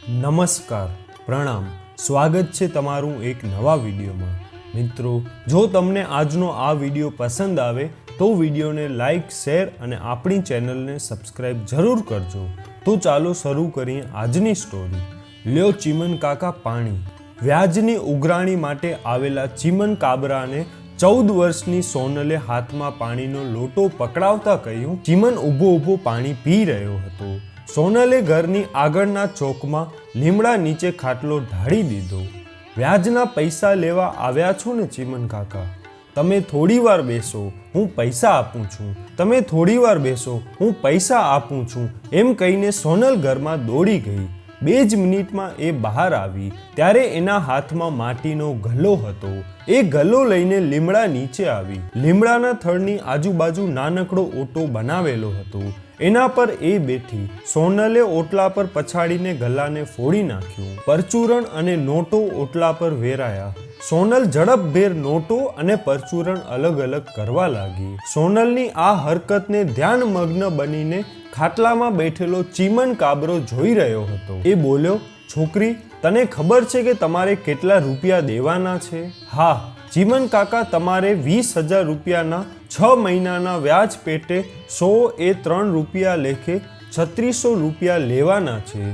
નમસ્કાર, પ્રણામ, સ્વાગત છે તમારું એક નવા વિડીયોમાં. મિત્રો, જો તમને આજનો આ વિડીયો પસંદ આવે તો વિડીયોને લાઈક, શેર અને આપણી ચેનલને સબસ્ક્રાઈબ જરૂર કરજો. તો ચાલો શરૂ કરીએ આજની સ્ટોરી. લ્યો ચીમન કાકા પાણી. વ્યાજની ઉઘરાણી માટે આવેલા ચીમન કાબરાને 14 વર્ષની સોનલે હાથમાં પાણીનો લોટો પકડાવતા કહ્યું. ચીમન ઊભો પાણી પી રહ્યો હતો. સોનલે ઘરની આગળના ચોકમાં લીમડા નીચે ખાટલો ઢાળી દીધો. વ્યાજના પૈસા લેવા આવ્યા છો ને ચીમન કાકા? તમે થોડી વાર બેસો, હું પૈસા આપું છું. તમે થોડી વાર બેસો, હું પૈસા આપું છું. એમ કહીને સોનલ ઘરમાં દોડી ગઈ. 2 જ મિનિટમાં એ બહાર આવી ત્યારે એના હાથમાં માટીનો ગલ્લો હતો. એ ગલ્લો લઈને લીમડા નીચે આવી. લીમડાના થડની આજુબાજુ નાનકડો ઓટો બનાવેલો હતો. એના પર એ બેઠી. સોનલે ઓટલા પર પછાડીને ગલ્લાને ફોડી નાખ્યું. પરચુરણ અને નોટો ઓટલા પર વેરાયા. સોનલ ઝડપભેર નોટો અને પરચુરણ અલગ અલગ કરવા લાગી. સોનલની આ હરકતને ધ્યાનમગ્ન બનીને ખાટલામાં બેઠેલો ચીમન કાબરો જોઈ રહ્યો હતો. એ બોલ્યો, છોકરી, તને ખબર છે કે તમારે કેટલા રૂપિયા દેવાના છે? હા ચીમન કાકા, તમારે 20,000 રૂપિયાના 6 મહિનાના વ્યાજ પેટે 103 રૂપિયા લેખે 3600 રૂપિયા લેવાના છે.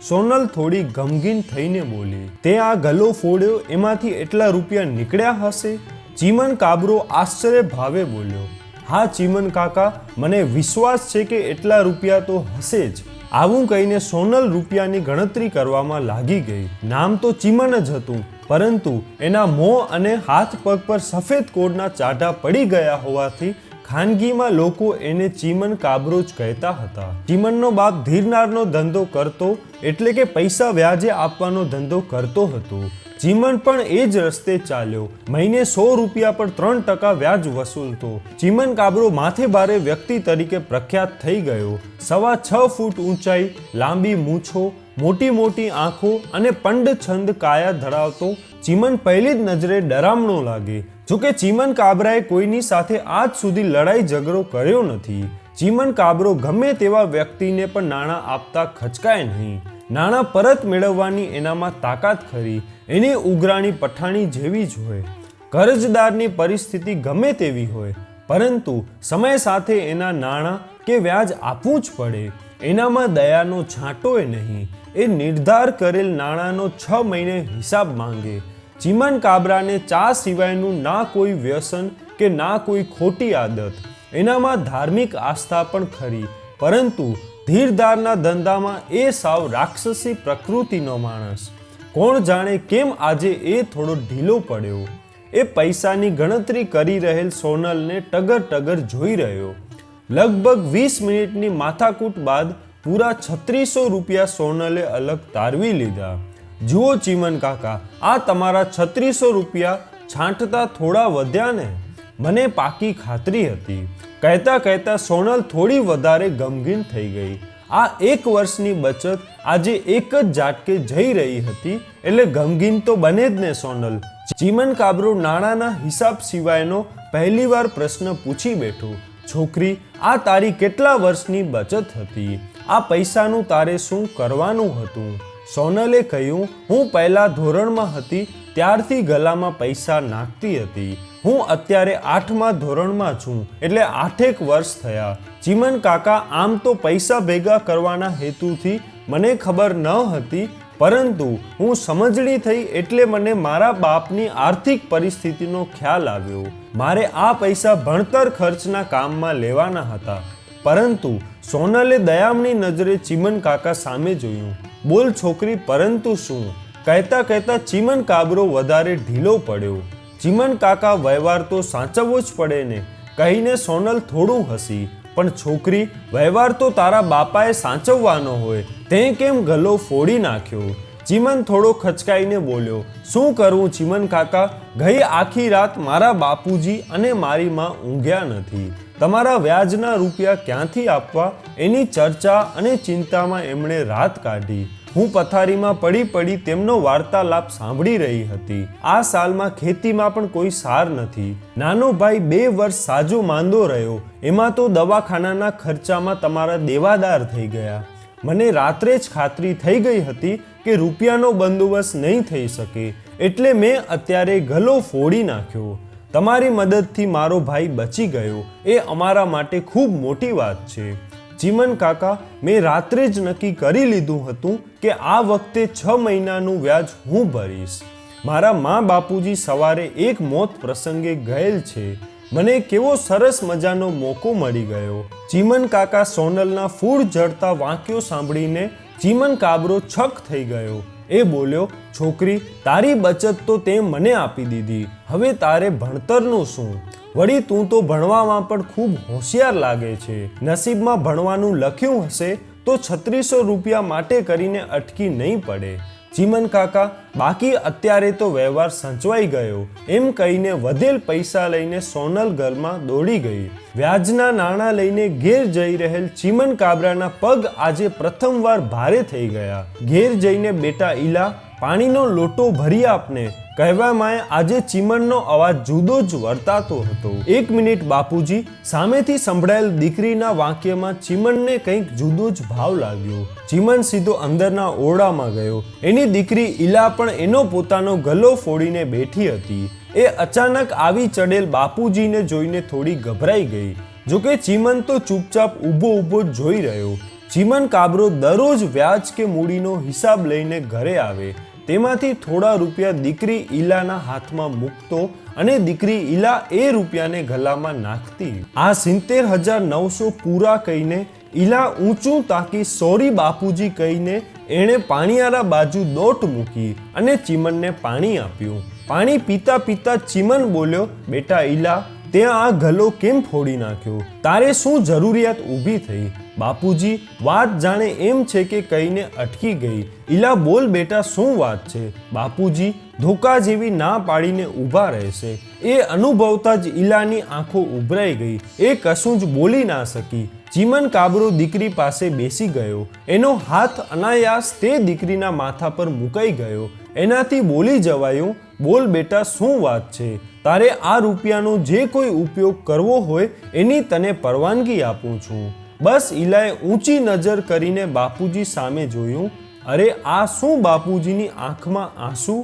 સોનલ થોડી ગમગીન થઈને બોલી. તે આ ગલ્લો ફોડ્યો એમાંથી એટલા રૂપિયા નીકળ્યા હશે? ચીમન કાબરો આશ્ચર્ય ભાવે બોલ્યો. હા ચીમન કાકા, મને વિશ્વાસ છે કે એટલા રૂપિયા તો હશે જ. આવું કહીને સોનલ રૂપિયાની ગણતરી કરવામાં લાગી ગઈ. નામ તો ચીમન જ હતું, પરંતુ એના મોં અને હાથ પગ પર સફેદ કોડના ચાટા પડી ગયા હોવાથી ખાનગીમાં લોકો એને ચીમન કાબરો જ કહેતા હતા. ચીમનનો બાપ ધીરનારનો ધંધો કરતો, એટલે કે પૈસા વ્યાજે આપવાનો ધંધો કરતો હતો. ચીમન પણ એ જ રસ્તે ચાલ્યો. મહિને 100 રૂપિયા પર 3% વ્યાજ વસૂલતો. ચીમન કાબરો માથે ભારે વ્યક્તિ તરીકે પ્રખ્યાત થઈ ગયો. 6.25 ફૂટ ઊંચાઈ, લાંબી મૂછો, મોટી મોટી આંખો અને પંડછંદ કાયા ધરાવતો ચીમન પહેલી જ નજરે ડરામણો લાગે. જોકે ચીમન કાબરાએ કોઈની સાથે આજ સુધી લડાઈ ઝઘડો કર્યો નથી. ચીમન કાબરો ગમે તેવા વ્યક્તિને પણ નાણાં આપતા ખચકાય નહીં. નાણાં પરત મેળવવાની એનામાં તાકાત ખરી. એની ઉઘરાણી પઠાણી જેવી જ હોય. કર્જદારની પરિસ્થિતિ ગમે તેવી હોય, પરંતુ સમય સાથે એના નાણાં કે વ્યાજ આપવું જ પડે. એનામાં દયાનો છાંટોય નહીં. એ નિર્ધાર કરેલ નાણાંનો 6 મહિને હિસાબ માંગે. ચીમન કાબરાને ચા સિવાયનું ના કોઈ વ્યસન કે ના કોઈ ખોટી આદત. એનામાં ધાર્મિક આસ્થા પણ ખરી, પરંતુ ધીરધારના ધંધામાં એ સાવ રાક્ષસી પ્રકૃતિનો માણસ. કોણ જાણે કેમ આજે એ થોડો ઢીલો પડ્યો. એ પૈસાની ગણતરી કરી રહેલ સોનલને ટગર જોઈ રહ્યો. લગભગ 20 મિનિટની માથાકૂટ બાદ પૂરા 3600 રૂપિયા સોનલે અલગ તારવી લીધા. જુઓ ચીમન કાકા, આ તમારા 3600 રૂપિયા છાંટતા થોડા વધ્યા ને? મને પાકી ખાતરી હતી. કહેતા સોનલ થોડી વધારે ગમગીન થઈ ગઈ. આ 1 વર્ષની બચત આજે એક જ ઝાટકે જઈ રહી હતી, એટલે ગમગીન તો બને જ ને સોનલ. ચીમન કાબરો નાણાંના હિસાબ સિવાયનો પહેલીવાર પ્રશ્ન પૂછી બેઠો. છોકરી, આ તારી કેટલા વર્ષની બચત હતી? આ પૈસાનું તારે શું કરવાનું હતું? સોનલે કહ્યું, હું પહેલા ધોરણમાં હતી ત્યારથી ગલામાં પૈસા નાખતી હતી. હું અત્યારે 8મા ધોરણમાં છું, એટલે 8 વર્ષ થયા. ચીમન કાકા, આમ તો પૈસા ભેગા કરવાના હેતુથી મને ખબર ન હતી, પરંતુ હું સમજણી થઈ એટલે મને મારા બાપની આર્થિક પરિસ્થિતિનો ખ્યાલ આવ્યો. મારે આ પૈસા ભણતર ખર્ચના કામમાં લેવાના હતા. પરંતુ સોનલે દયામણી નજરે ચીમન કાકા સામે જોયું. બોલ છોકરી, પરંતુ શું? કહેતા ચીમન કાબરો વધારે ઢીલો પડ્યો. ચીમન કાકા, વ્યવહાર તો સાચવવો જ પડે ને, કહીને સોનલ થોડું હસી. પણ છોકરી, વ્યવહાર તો તારા બાપાએ સાચવવાનો હોય, તે કેમ ગલ્લો ફોડી નાખ્યો? ચીમન થોડો ખચકાઈને બોલ્યો. શું કરવું ચીમન કાકા, ગઈ આખી રાત મારા બાપુજી અને મારી માં ઊંઘ્યા નથી. તમારા વ્યાજના રૂપિયા ક્યાંથી આપવા એની ચર્ચા અને ચિંતામાં એમણે રાત કાઢી. હું પથારીમાં પડી તેમનો વાર્તાલાપ સાંભળી રહી હતી. આ સાલમાં ખેતીમાં પણ કોઈ સાર નથી. નાનો ભાઈ 2 વર્ષ સાજો માંદો રહ્યો, એમાં તો દવાખાનાના ખર્ચામાં તમારા દેવાદાર થઈ ગયા. મને રાત્રે જ ખાતરી થઈ ગઈ હતી કે રૂપિયાનો બંદોબસ્ત નહીં થઈ શકે, એટલે મેં અત્યારે ગલ્લો ફોડી નાખ્યો. તમારી મદદથી મારો ભાઈ બચી ગયો, એ અમારા માટે ખૂબ મોટી વાત છે. ચીમન કાકા, મેં રાત્રે જ નક્કી કરી લીધું હતું કે આ વખતે 6 મહિનાનું વ્યાજ હું ભરીશ. મારા મા બાપુજી સવારે એક મોત પ્રસંગે ગયેલ છે. મને કેવો સરસ મજાનો મોકો મળી ગયો. ચીમન કાકા સોનલના ફૂડ જડતા વાક્યો સાંભળીને ચીમન કાબરો છક થઈ ગયો. એ બોલ્યો, છોકરી, તારી બચત તો તે મને આપી દીધી, હવે તારે ભણતરનું શું? વળી તું તો ભણવામાં પણ ખૂબ હોશિયાર લાગે છે. નસીબમાં ભણવાનું લખ્યું હશે તો 3600 રૂપિયા માટે કરીને અટકી નહીં પડે. ચીમન કાકા, બાકી અત્યારે તો વ્યવહાર સચવાઈ ગયો, એમ કહીને વધેલ પૈસા લઈને સોનલ ઘરમાં દોડી ગઈ. વ્યાજના નાણાં લઈને ઘેર જઈ રહેલ ચીમન કાબરાના પગ આજે પ્રથમવાર ભારે થઈ ગયા. ઘેર જઈને, બેટા ઈલા, પાણીનો લોટો ભરી આપને કહેવામાં આજે ચીમનનો અવાજ જુદો જ વર્તાતો હતો. 1 મિનિટ બાપુજી. સામેથી સંભળાયેલ દીકરીના વાક્યમાં ચીમનને કંઈક જુદો જ ભાવ લાગ્યો. ચીમન સીધો અંદરના ઓરડામાં ગયો. એની દીકરી ઈલા પણ એનો પોતાનો ગલ્લો ફોડીને બેઠી હતી. એ અચાનક આવી ચડેલ બાપુજીને જોઈને થોડી ગભરાઈ ગઈ. જોકે ચીમન તો ચૂપચાપ ઊભો જ જોઈ રહ્યો. ચીમન કાબરો દરરોજ વ્યાજ કે મૂડીનો હિસાબ લઈને ઘરે આવે. તેમાંથી થોડા રૂપિયા દીકરી ઈલાના હાથમાં મૂકતો અને દીકરી ઈલા એ રૂપિયાને ગલામાં નાખતી. આ 70,900 પૂરા કહીને ઈલા ઊંચું તાકી સોરી બાપુજી કહીને એણે પાણીયારા બાજુ દોટ મૂકી અને ચીમનને પાણી આપ્યું. પાણી પીતા પીતા ચીમન બોલ્યો, બેટા ઈલા, તે આ ગલ્લો કેમ ફોડી નાખ્યો? તારે શું જરૂરિયાત ઊભી થઈ? બાપુજી, વાત જાણે એમ છે કે કહીને અટકી ગઈ. ઈલા, બોલ બેટા, શું વાત છે? બાપુજી, ધોકા જેવી ના પાડીને ઊભા રહેશે. એ અનુભવતા જ ઈલાની આંખો ઉભરાઈ ગઈ. એ કશું જ બોલી ના શકી. ચીમન કાબરો દીકરી પાસે બેસી ગયો. એનો હાથ અનાયાસ તે દીકરીના માથા પર મુકાઈ ગયો. એનાથી બોલી જવાયું, બોલ બેટા, શું વાત છે? તારે આ રૂપિયાનો જે કોઈ ઉપયોગ કરવો હોય એની તને પરવાનગી આપું છું. બસ ઈલાએ ઊંચી નજર કરીને બાપુજી સામે જોયું. અરે આ શું? બાપુજીની આંખમાં આંસુ.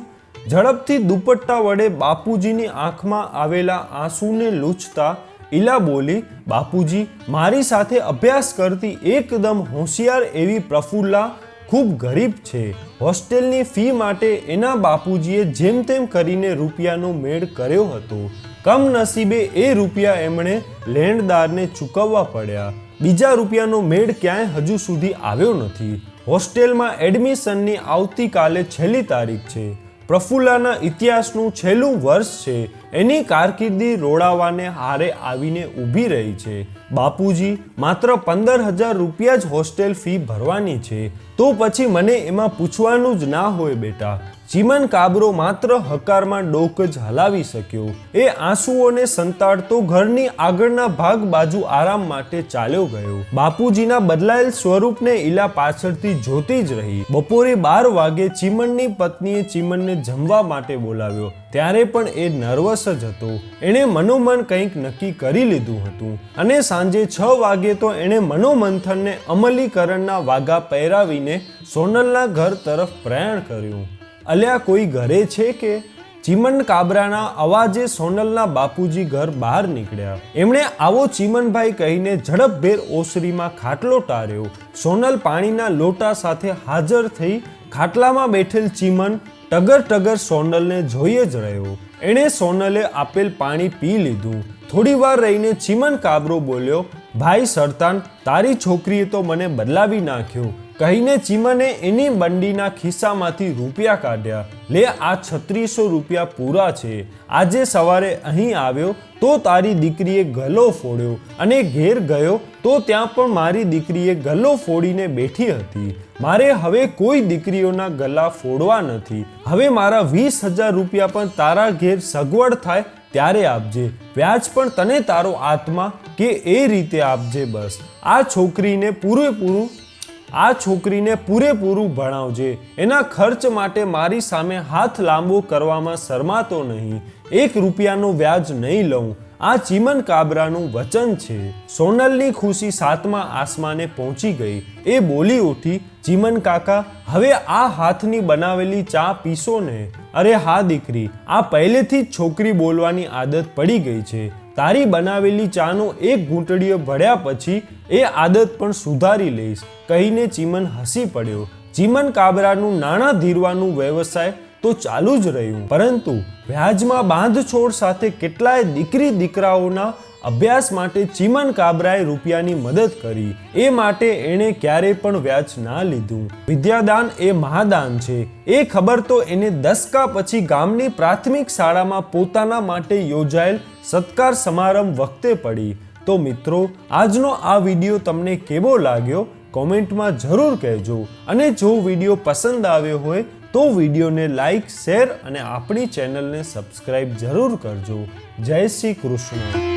ઝડપથી દુપટ્ટા વડે બાપુજીની આંખમાં આવેલા આંસુને લૂછતા ઈલા બોલી, બાપુજી, મારી સાથે અભ્યાસ કરતી એકદમ હોશિયાર એવી પ્રફુલ્લા ખૂબ ગરીબ છે. હોસ્ટેલની ફી માટે એના બાપુજીએ જેમ તેમ કરીને રૂપિયાનો મેળ કર્યો હતો. કમનસીબે એ રૂપિયા એમણે લેણદારને ચૂકવવા પડ્યા. બીજા રૂપિયાનો મેળ ક્યાંય હજુ સુધી આવ્યો નથી. હોસ્ટેલમાં એડમિશનની આવતીકાલે છેલ્લી તારીખ છે. પ્રફુલ્લાના ઇતિહાસનું છેલ્લું વર્ષ છે. એની કારકિર્દી રોડાવાને હારે આવીને ઊભી રહી છે. બાપુજી, માત્ર 15,000 રૂપિયા જ હોસ્ટેલ ફી ભરવાની છે. તો પછી મને એમાં પૂછવાનું જ ના હોય બેટા. ચીમન કાબરો માત્ર હકારમાં ડોક જ હલાવી શક્યો. એ આંસુઓને સંતાડતો ઘરની આગળના ભાગ બાજુ આરામ માટે ચાલ્યો ગયો. બાપુજીના બદલાયેલ સ્વરૂપને ઈલા પાછળથી જોતી જ રહી. બપોરે 12 વાગે ચીમનની પત્નીએ ચીમનને જમવા માટે બોલાવ્યો. ત્યારે પણ એ નર્વસ જ હતો. એણે મનોમન કંઈક નક્કી કરી લીધું હતું અને સાંજે 6 વાગે તો એણે મનોમંથનને અમલીકરણના વાઘા પહેરાવીને સોનલના ઘર તરફ પ્રયાણ કર્યું. અલ્યા, કોઈ ઘરે છે કે? ચીમન કાબરાના અવાજે સોનલના બાપુજી ઘર બહાર નીકળ્યા. એમણે આવો ચીમનભાઈ કહીને ઝડપભેર ઓસરીમાં ખાટલો ટાર્યો. સોનલ પાણીના લોટા સાથે હાજર થઈ. ખાટલામાં બેઠેલ ચીમન ટગર સોનલને જોઈએ જ રહ્યો. એણે સોનલે આપેલ પાણી પી લીધું. થોડી વાર રહીને ચીમન કાબરો બોલ્યો, ભાઈ સરતાન, તારી છોકરીએ તો મને બદલાવી નાખ્યો કહીને ચીમને એની બંડીના ખિસ્સામાંથી રૂપિયા કાઢ્યા. લે, આ 3600 રૂપિયા પૂરા છે. આજે સવારે અહીં આવ્યો તો તારી દીકરીએ ગલ્લો ફોડ્યો અને ઘેર ગયો તો ત્યાં પણ મારી દીકરીએ ગલ્લો ફોડીને બેઠી હતી. મારે હવે કોઈ દીકરીઓના ગલ્લા ફોડવા નથી. હવે મારા 20,000 રૂપિયા પણ તારા ઘેર સગવડ થાય ત્યારે આપજે. વ્યાજ પણ તને તારો આત્મા કે એ રીતે આપજે. બસ આ છોકરીને પૂરેપૂરું ભણાવજે. એના ખર્ચ માટે મારી સામે હાથ લાંબો કરવામાં શરમાતો નહીં. 1 રૂપિયાનો વ્યાજ નહીં લઉં. આ ચીમન કાબરાનું વચન છે. સોનલની ખુશી 7મા આસમાને પહોંચી ગઈ. એ બોલી ઉઠી, ચીમન કાકા, હવે આ હાથની બનાવેલી ચા પીશો ને? અરે હા દીકરી, આ પહેલેથી જ છોકરી બોલવાની આદત પડી ગઈ છે. તારી બનાવેલી ચાનો એક ઘૂંટડીયો ભળ્યા પછી એ આદત પણ સુધારી લઈશ, કહીને ચીમન હસી પડ્યો. ચીમન કાબરાનું નાણાં ધીરવાનું વ્યવસાય તો ચાલુ જ રહ્યું, પરંતુ વ્યાજમાં બાંધછોડ સાથે કેટલાય દીકરી દીકરાઓના અભ્યાસ માટે ચીમન કાબરાએ રૂપિયાની મદદ કરી. એ માટે એણે ક્યારેય પણ વ્યાજ ના લીધું. વિદ્યાદાન એ મહાદાન છે, એ ખબર તો એને દસકા પછી ગામની પ્રાથમિક શાળામાં પોતાના માટે યોજાયેલ સત્કાર સમારંભ વખતે પડી. તો મિત્રો, આજનો આ વિડીયો તમને કેવો લાગ્યો કોમેન્ટમાં જરૂર કહેજો. અને જો વિડીયો પસંદ આવ્યો હોય તો વિડીયોને લાઈક, શેર અને આપણી ચેનલને સબસ્ક્રાઈબ જરૂર કરજો. જય શ્રી કૃષ્ણ.